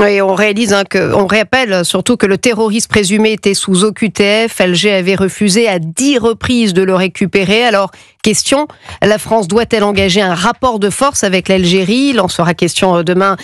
Oui, on rappelle surtout que le terroriste présumé était sous OQTF. Alger avait refusé à 10 reprises de le récupérer. Alors, question, la France doit-elle engager un rapport de force avec l'Algérie? Il en sera question demain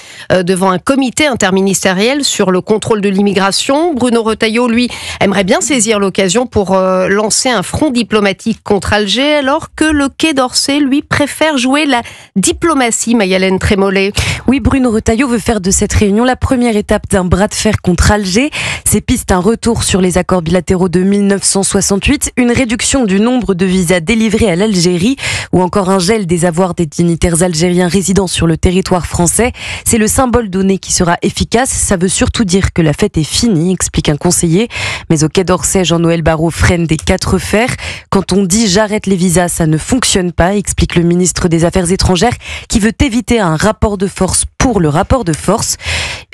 devant un comité interministériel sur le contrôle de l'immigration. Bruno Retailleau, lui, aimerait bien saisir l'occasion pour lancer un front diplomatique contre Alger, alors que le Quai d'Orsay, lui, préfère jouer la diplomatie, Mayalène Trémollet. Oui, Bruno Retailleau veut faire de cette réunion la première étape d'un bras de fer contre Alger. Ces pistes, un retour sur les accords bilatéraux de 1968, une réduction du nombre de visas délivrés à l'Algérie ou encore un gel des avoirs des dignitaires algériens résidant sur le territoire français. C'est le symbole donné qui sera efficace. Ça veut surtout dire que la fête est finie, explique un conseiller. Mais au Quai d'Orsay, Jean-Noël Barrot freine des 4 fers. Quand on dit j'arrête les visas, ça ne fonctionne pas, explique le ministre des Affaires étrangères qui veut éviter un rapport de force pour le rapport de force.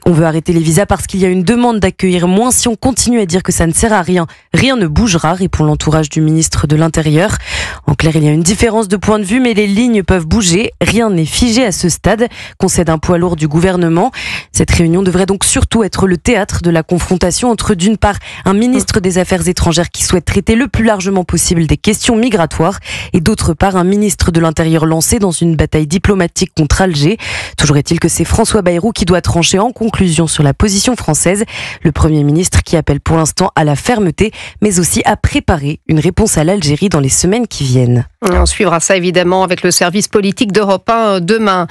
On veut arrêter les visas parce qu'il y a une demande d'accueillir moins. Si on continue à dire que ça ne sert à rien, rien ne bougera, répond l'entourage du ministre de l'Intérieur. En clair, il y a une différence de point de vue, mais les lignes peuvent bouger. Rien n'est figé à ce stade, concède un poids lourd du gouvernement. Cette réunion devrait donc surtout être le théâtre de la confrontation entre, d'une part, un ministre des Affaires étrangères qui souhaite traiter le plus largement possible des questions migratoires et d'autre part, un ministre de l'Intérieur lancé dans une bataille diplomatique contre Alger. Toujours est-il que c'est François Bayrou qui doit trancher en conclusion sur la position française. Le Premier ministre qui appelle pour l'instant à la fermeté, mais aussi à préparer une réponse à l'Algérie dans les semaines qui viennent. On suivra ça évidemment avec le service politique d'Europe 1 demain.